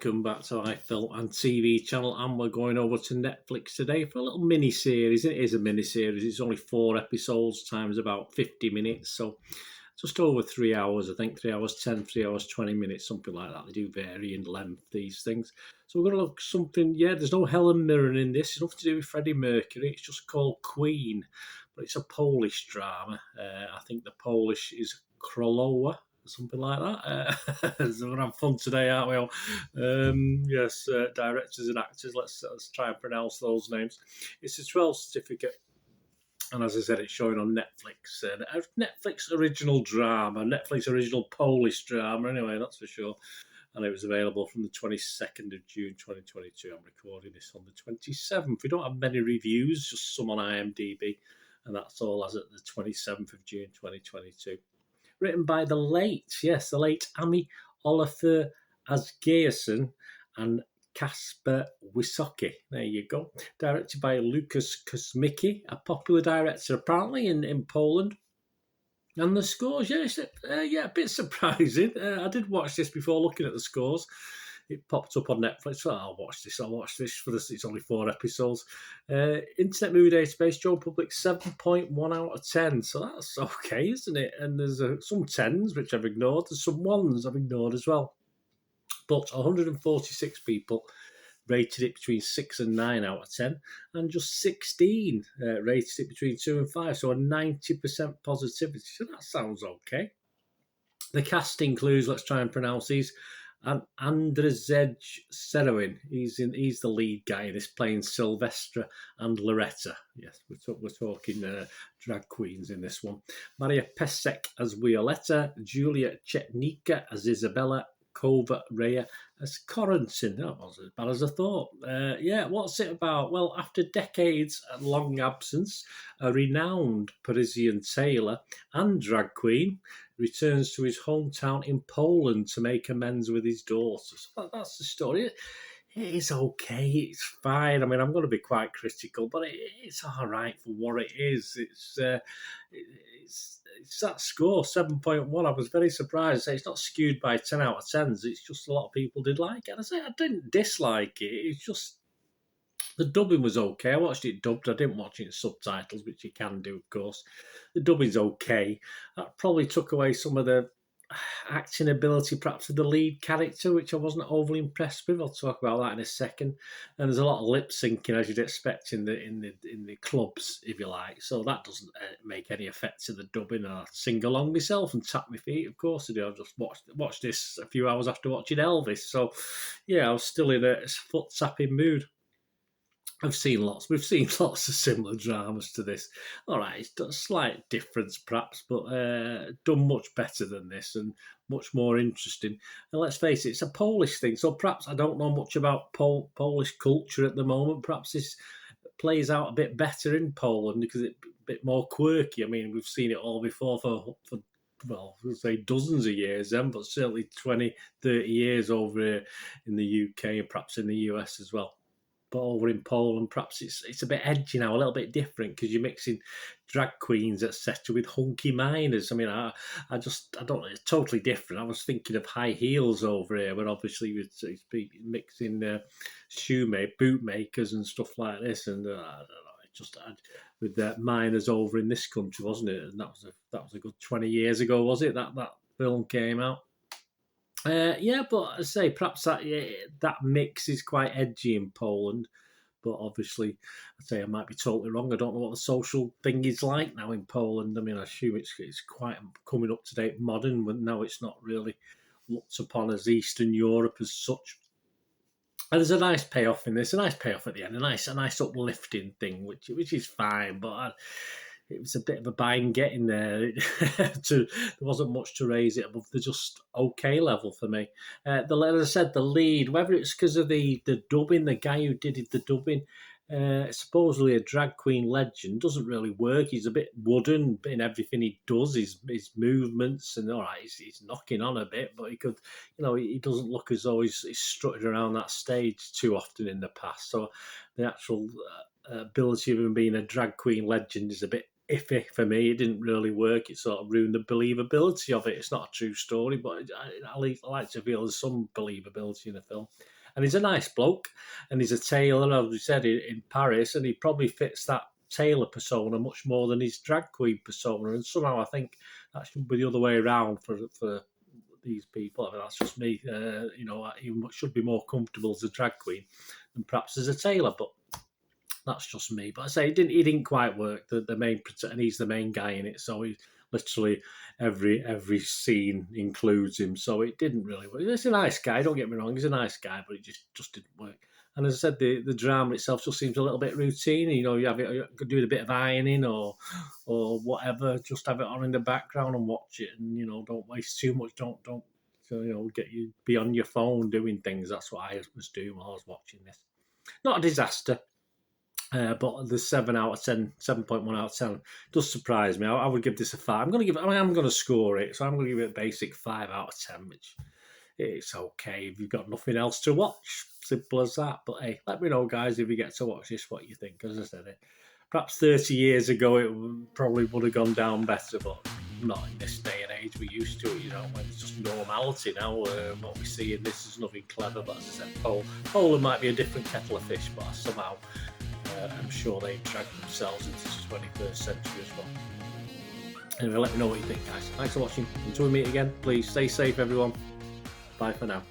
welcome back to our film and TV channel, and we're going over to Netflix today for a little mini-series. It is a mini-series, it's only 4 episodes, times about 50 minutes, so just over 3 hours, I think, 3 hours 10, 3 hours 20 minutes, something like that. They do vary in length, these things. So we're going to look something, there's no Helen Mirren in this, it's nothing to do with Freddie Mercury, it's just called Queen, but it's a Polish drama. I think the Polish is Krolowa, something like that. So we're having fun today, aren't we all? Yes, directors and actors. Let's try and pronounce those names. It's a 12 certificate, and as I said, it's showing on Netflix. Netflix original drama, Netflix original Polish drama. Anyway, that's for sure. And it was available from the 22nd of June 2022. I'm recording this on the 27th. We don't have many reviews, just some on IMDB, and that's all as at the 27th of June 2022. Written by the late Amy Olafur Asgeirson and Kasper Wysocki. There you go. Directed by Lukas Kosmicki, a popular director apparently in Poland. And the scores, a bit surprising. I did watch this before looking at the scores. It popped up on Netflix. So I'll watch this for this. It's only 4 episodes. Internet Movie Database, Joe Public 7.1 out of 10. So that's okay, isn't it? And there's some 10s which I've ignored. There's some 1s I've ignored as well. But 146 people rated it between 6 and 9 out of 10, and just 16 rated it between 2 and 5. So a 90% positivity. So that sounds okay. The cast includes, let's try and pronounce these, and Andrzej Serowin, he's the lead guy in this, playing Sylvestra and Loretta. Yes, we're talking drag queens in this one. Maria Pesek as Violetta, Julia Chetnika as Isabella, Kova Rhea as Corentin. That wasn't as bad as I thought. What's it about? Well, after decades of long absence, a renowned Parisian tailor and drag queen returns to his hometown in Poland to make amends with his daughters. That's the story. It is okay. It's fine. I mean, I'm going to be quite critical, but it's all right for what it is. It's that score, 7.1. I was very surprised. It's not skewed by 10 out of 10s. It's just a lot of people did like it. I didn't dislike it. It's just the dubbing was okay. I watched it dubbed. I didn't watch it in subtitles, which you can do, of course. The dubbing's okay. That probably took away some of the acting ability, perhaps, of the lead character, which I wasn't overly impressed with. I'll talk about that in a second. And there's a lot of lip syncing, as you'd expect in the clubs, if you like. So that doesn't make any effect to the dubbing. I sing along myself and tap my feet. Of course I do. I've just watched this a few hours after watching Elvis. So yeah, I was still in a foot tapping mood. We've seen lots of similar dramas to this. All right, it's a slight difference perhaps, but done much better than this and much more interesting. And let's face it, it's a Polish thing, so perhaps I don't know much about Polish culture at the moment. Perhaps this plays out a bit better in Poland because it's a bit more quirky. I mean, we've seen it all before for well, we'll say dozens of years then, but certainly 20, 30 years over here in the UK and perhaps in the US as well. But over in Poland, perhaps it's a bit edgy now, a little bit different, because you're mixing drag queens, etc., with hunky miners. I mean, I don't know, it's totally different. I was thinking of high heels over here, but obviously it's mixing bootmakers and stuff like this, and I don't know, it just had with the miners over in this country, wasn't it? And that was a good 20 years ago, was it? That film came out. But I say perhaps that mix is quite edgy in Poland, but obviously, I might be totally wrong. I don't know what the social thing is like now in Poland. I mean, I assume it's quite coming up to date, modern, but now it's not really looked upon as Eastern Europe as such. And there's a nice payoff in this, a nice payoff at the end, a nice uplifting thing, which is fine, but it was a bit of a bind getting there. There wasn't much to raise it above the just okay level for me. As I said, the lead, whether it's because of the dubbing, the guy who did the dubbing, supposedly a drag queen legend, doesn't really work. He's a bit wooden in everything he does, his movements, and all right, he's knocking on a bit, but he could, he doesn't look as though he's strutted around that stage too often in the past. So the actual ability of him being a drag queen legend is a bit iffy for me. It didn't really work. It sort of ruined the believability of it. It's not a true story, but I like to feel there's some believability in the film. And he's a nice bloke, and he's a tailor, as we said, in Paris, and he probably fits that tailor persona much more than his drag queen persona. And somehow I think that should be the other way around for these people. I mean, that's just me. He should be more comfortable as a drag queen than perhaps as a tailor, but that's just me. But I say it didn't quite work. The main, and he's the main guy in it, so he literally every scene includes him. So it didn't really work. He's a nice guy. Don't get me wrong. He's a nice guy, but it just didn't work. And as I said, the drama itself just seems a little bit routine. You have it doing a bit of ironing or whatever. Just have it on in the background and watch it. And don't waste too much. Don't get you be on your phone doing things. That's what I was doing while I was watching this. Not a disaster. But the 7 out of 10, 7.1 out of 10 does surprise me. I would give this a 5. I'm going to score it, so I'm going to give it a basic 5 out of 10, which it's okay if you've got nothing else to watch. Simple as that. But hey, let me know, guys, if you get to watch this, what you think. As I said, perhaps 30 years ago it probably would have gone down better, but not in this day and age. We're used to it, when it's just normality now. What we see in this is nothing clever, but as I said, Poland might be a different kettle of fish, but somehow I'm sure they dragged themselves into the 21st century as well. Anyway, let me know what you think, guys. Thanks for watching. Until we meet again, please stay safe, everyone. Bye for now.